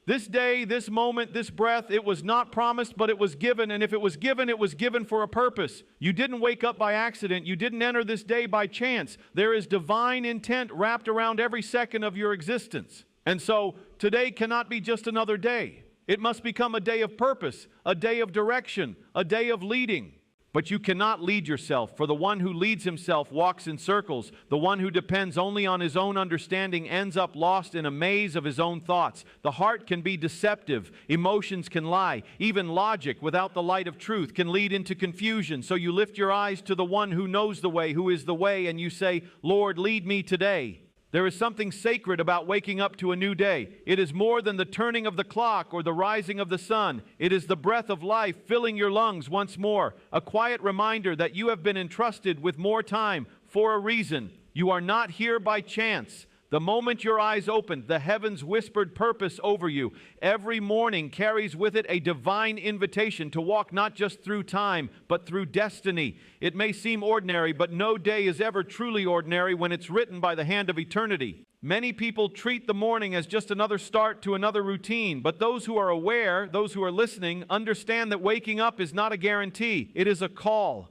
This day, this moment, this breath, it was not promised, but it was given. And if it was given for a purpose. You didn't wake up by accident. You didn't enter this day by chance. There is divine intent wrapped around every second of your existence. And so today cannot be just another day. It must become a day of purpose, a day of direction, a day of leading. But you cannot lead yourself, for the one who leads himself walks in circles. The one who depends only on his own understanding ends up lost in a maze of his own thoughts. The heart can be deceptive. Emotions can lie. Even logic, without the light of truth, can lead into confusion. So you lift your eyes to the one who knows the way, who is the way, and you say, Lord, lead me today. There is something sacred about waking up to a new day. It is more than the turning of the clock or the rising of the sun. It is the breath of life filling your lungs once more, a quiet reminder that you have been entrusted with more time for a reason. You are not here by chance. The moment your eyes opened, the heavens whispered purpose over you. Every morning carries with it a divine invitation to walk not just through time, but through destiny. It may seem ordinary, but no day is ever truly ordinary when it's written by the hand of eternity. Many people treat the morning as just another start to another routine, but those who are aware, those who are listening, understand that waking up is not a guarantee. It is a call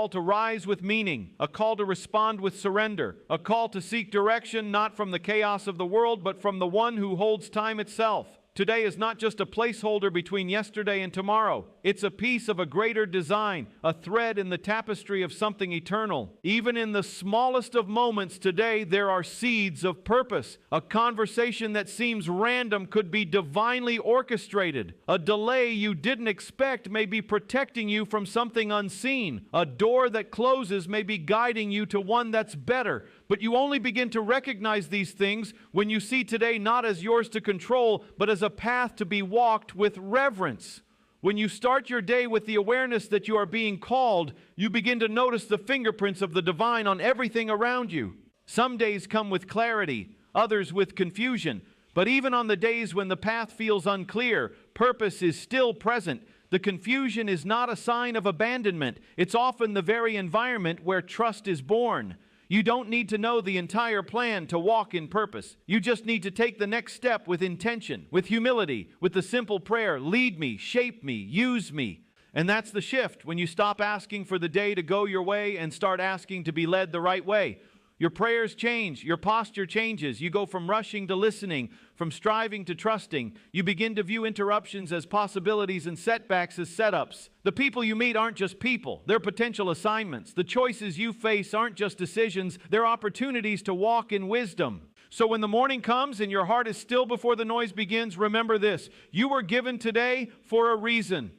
to rise with meaning, a call to respond with surrender, a call to seek direction not from the chaos of the world, but from the one who holds time itself. Today is not just a placeholder between yesterday and tomorrow. It's a piece of a greater design, a thread in the tapestry of something eternal. Even in the smallest of moments today, there are seeds of purpose. A conversation that seems random could be divinely orchestrated. A delay you didn't expect may be protecting you from something unseen. A door that closes may be guiding you to one that's better. But you only begin to recognize these things when you see today not as yours to control, but as a path to be walked with reverence. When you start your day with the awareness that you are being called, you begin to notice the fingerprints of the divine on everything around you. Some days come with clarity, others with confusion. But even on the days when the path feels unclear, purpose is still present. The confusion is not a sign of abandonment. It's often the very environment where trust is born. You don't need to know the entire plan to walk in purpose. You just need to take the next step with intention, with humility, with the simple prayer, lead me, shape me, use me. And that's the shift when you stop asking for the day to go your way and start asking to be led the right way. Your prayers change, your posture changes. You go from rushing to listening, from striving to trusting. You begin to view interruptions as possibilities and setbacks as setups. The people you meet aren't just people, they're potential assignments. The choices you face aren't just decisions, they're opportunities to walk in wisdom. So when the morning comes and your heart is still before the noise begins, remember this: you were given today for a reason.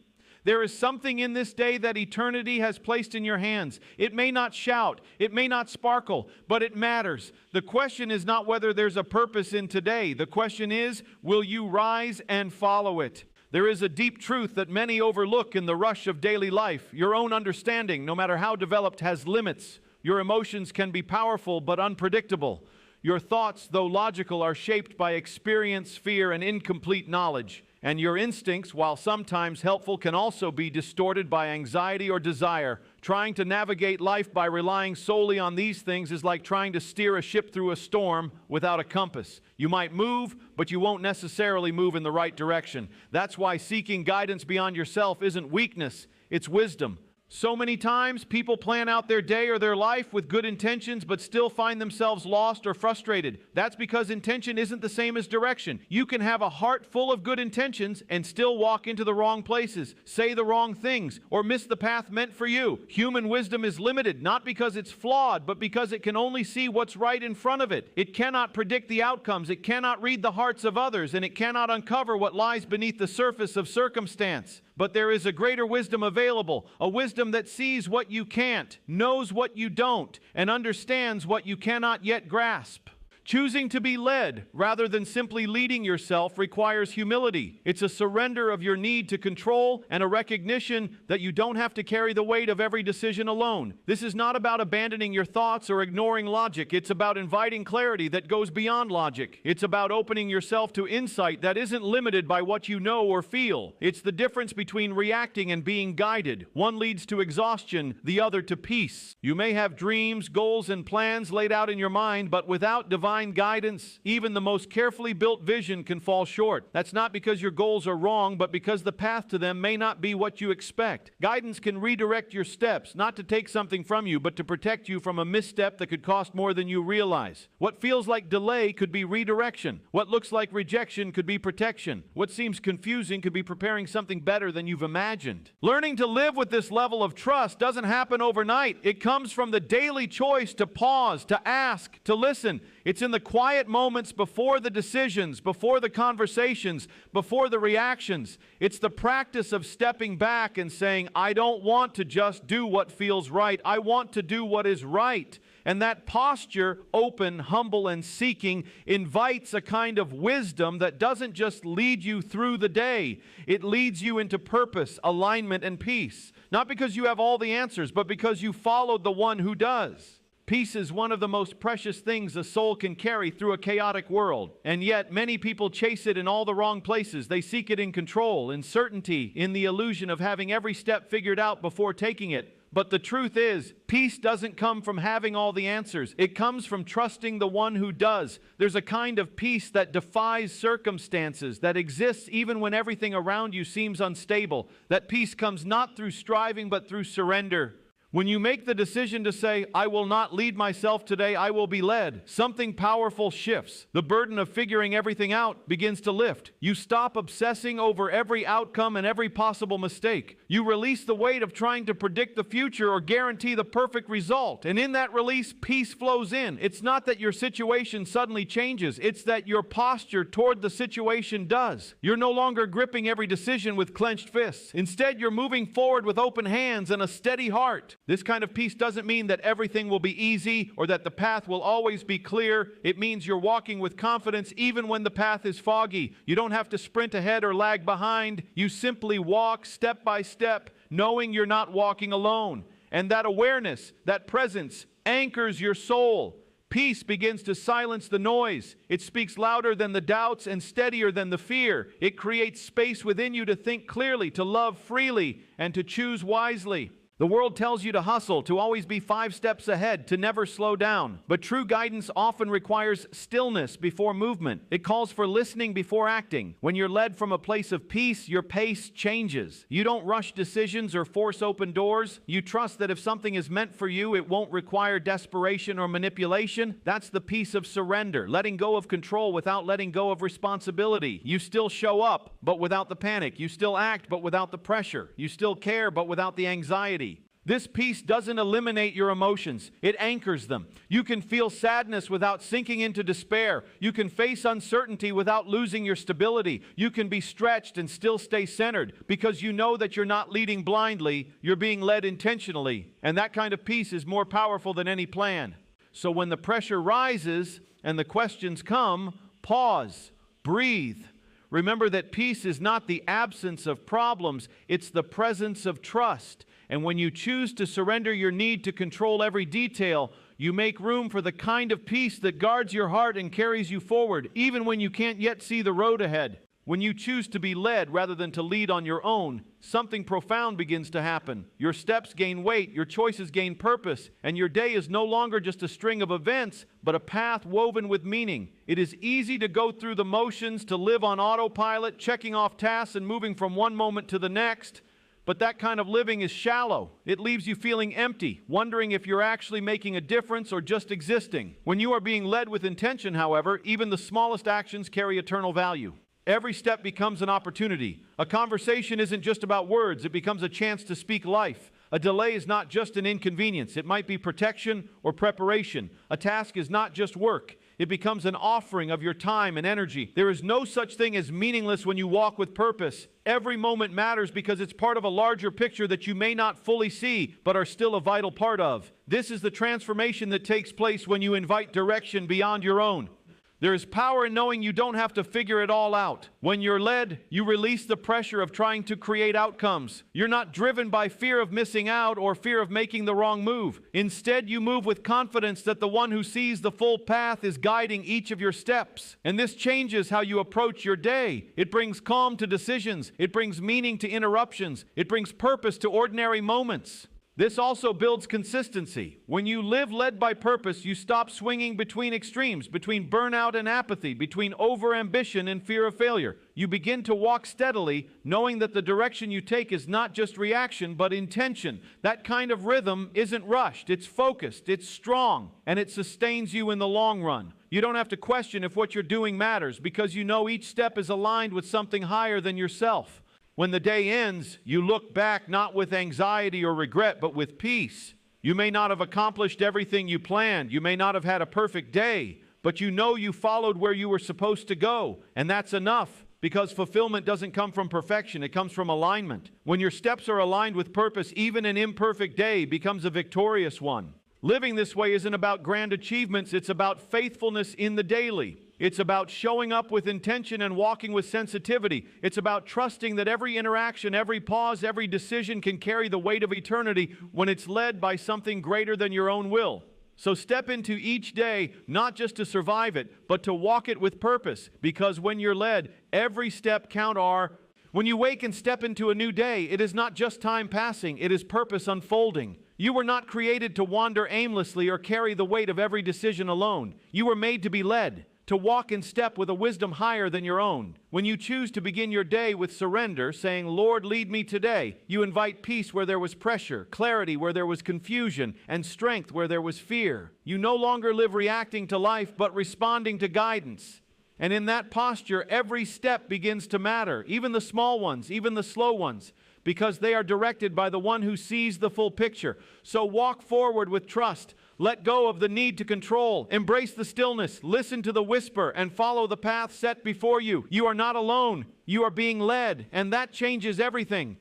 There is something in this day that eternity has placed in your hands. It may not shout, it may not sparkle, but it matters. The question is not whether there's a purpose in today. The question is, will you rise and follow it? There is a deep truth that many overlook in the rush of daily life. Your own understanding, no matter how developed, has limits. Your emotions can be powerful but unpredictable. Your thoughts, though logical, are shaped by experience, fear, and incomplete knowledge. And your instincts, while sometimes helpful, can also be distorted by anxiety or desire. Trying to navigate life by relying solely on these things is like trying to steer a ship through a storm without a compass. You might move, but you won't necessarily move in the right direction. That's why seeking guidance beyond yourself isn't weakness, it's wisdom. So many times, people plan out their day or their life with good intentions, but still find themselves lost or frustrated. That's because intention isn't the same as direction. You can have a heart full of good intentions and still walk into the wrong places, say the wrong things, or miss the path meant for you. Human wisdom is limited, not because it's flawed, but because it can only see what's right in front of it. It cannot predict the outcomes, it cannot read the hearts of others, and it cannot uncover what lies beneath the surface of circumstance. But there is a greater wisdom available, a wisdom that sees what you can't, knows what you don't, and understands what you cannot yet grasp. Choosing to be led rather than simply leading yourself requires humility. It's a surrender of your need to control and a recognition that you don't have to carry the weight of every decision alone. This is not about abandoning your thoughts or ignoring logic. It's about inviting clarity that goes beyond logic. It's about opening yourself to insight that isn't limited by what you know or feel. It's the difference between reacting and being guided. One leads to exhaustion, the other to peace. You may have dreams, goals, and plans laid out in your mind, but without divine divine guidance, even the most carefully built vision can fall short. That's not because your goals are wrong, but because the path to them may not be what you expect. Guidance can redirect your steps, not to take something from you, but to protect you from a misstep that could cost more than you realize. What feels like delay could be redirection. What looks like rejection could be protection. What seems confusing could be preparing something better than you've imagined. Learning to live with this level of trust doesn't happen overnight. It comes from the daily choice to pause, to ask, to listen. It's in the quiet moments before the decisions, before the conversations, before the reactions. It's the practice of stepping back and saying, I don't want to just do what feels right. I want to do what is right. And that posture, open, humble, and seeking, invites a kind of wisdom that doesn't just lead you through the day. It leads you into purpose, alignment, and peace. Not because you have all the answers, but because you followed the one who does. Peace is one of the most precious things a soul can carry through a chaotic world. And yet, many people chase it in all the wrong places. They seek it in control, in certainty, in the illusion of having every step figured out before taking it. But the truth is, peace doesn't come from having all the answers. It comes from trusting the one who does. There's a kind of peace that defies circumstances, that exists even when everything around you seems unstable. That peace comes not through striving, but through surrender. When you make the decision to say, I will not lead myself today, I will be led, something powerful shifts. The burden of figuring everything out begins to lift. You stop obsessing over every outcome and every possible mistake. You release the weight of trying to predict the future or guarantee the perfect result. And in that release, peace flows in. It's not that your situation suddenly changes. It's that your posture toward the situation does. You're no longer gripping every decision with clenched fists. Instead, you're moving forward with open hands and a steady heart. This kind of peace doesn't mean that everything will be easy or that the path will always be clear. It means you're walking with confidence even when the path is foggy. You don't have to sprint ahead or lag behind. You simply walk step by step, knowing you're not walking alone. And that awareness, that presence, anchors your soul. Peace begins to silence the noise. It speaks louder than the doubts and steadier than the fear. It creates space within you to think clearly, to love freely, and to choose wisely. The world tells you to hustle, to always be 5 steps ahead, to never slow down. But true guidance often requires stillness before movement. It calls for listening before acting. When you're led from a place of peace, your pace changes. You don't rush decisions or force open doors. You trust that if something is meant for you, it won't require desperation or manipulation. That's the peace of surrender, letting go of control without letting go of responsibility. You still show up, but without the panic. You still act, but without the pressure. You still care, but without the anxiety. This peace doesn't eliminate your emotions. It anchors them. You can feel sadness without sinking into despair. You can face uncertainty without losing your stability. You can be stretched and still stay centered because you know that you're not leading blindly, you're being led intentionally. And that kind of peace is more powerful than any plan. So when the pressure rises and the questions come, pause, breathe. Remember that peace is not the absence of problems, it's the presence of trust. And when you choose to surrender your need to control every detail, you make room for the kind of peace that guards your heart and carries you forward, even when you can't yet see the road ahead. When you choose to be led rather than to lead on your own, something profound begins to happen. Your steps gain weight, your choices gain purpose, and your day is no longer just a string of events, but a path woven with meaning. It is easy to go through the motions, to live on autopilot, checking off tasks and moving from one moment to the next. But that kind of living is shallow. It leaves you feeling empty, wondering if you're actually making a difference or just existing. When you are being led with intention, however, even the smallest actions carry eternal value. Every step becomes an opportunity. A conversation isn't just about words, it becomes a chance to speak life. A delay is not just an inconvenience, it might be protection or preparation. A task is not just work. It becomes an offering of your time and energy. There is no such thing as meaningless when you walk with purpose. Every moment matters because it's part of a larger picture that you may not fully see, but are still a vital part of. This is the transformation that takes place when you invite direction beyond your own. There is power in knowing you don't have to figure it all out. When you're led, you release the pressure of trying to create outcomes. You're not driven by fear of missing out or fear of making the wrong move. Instead, you move with confidence that the one who sees the full path is guiding each of your steps. And this changes how you approach your day. It brings calm to decisions. It brings meaning to interruptions. It brings purpose to ordinary moments. This also builds consistency. When you live led by purpose, you stop swinging between extremes, between burnout and apathy, between overambition and fear of failure. You begin to walk steadily, knowing that the direction you take is not just reaction, but intention. That kind of rhythm isn't rushed, it's focused, it's strong, and it sustains you in the long run. You don't have to question if what you're doing matters, because you know each step is aligned with something higher than yourself. When the day ends, you look back not with anxiety or regret, but with peace. You may not have accomplished everything you planned. You may not have had a perfect day, but you know you followed where you were supposed to go, and that's enough, because fulfillment doesn't come from perfection. It comes from alignment. When your steps are aligned with purpose, even an imperfect day becomes a victorious one. Living this way isn't about grand achievements. It's about faithfulness in the daily. It's about showing up with intention and walking with sensitivity. It's about trusting that every interaction, every pause, every decision can carry the weight of eternity when it's led by something greater than your own will. So step into each day, not just to survive it, but to walk it with purpose. Because when you're led, every step counts. When you wake and step into a new day, it is not just time passing, it is purpose unfolding. You were not created to wander aimlessly or carry the weight of every decision alone. You were made to be led, to walk in step with a wisdom higher than your own. When you choose to begin your day with surrender, saying, "Lord, lead me today," you invite peace where there was pressure, clarity where there was confusion, and strength where there was fear. You no longer live reacting to life, but responding to guidance. And in that posture, every step begins to matter, even the small ones, even the slow ones, because they are directed by the one who sees the full picture. So walk forward with trust. Let go of the need to control. Embrace the stillness. Listen to the whisper and follow the path set before you. You are not alone. You are being led, and that changes everything.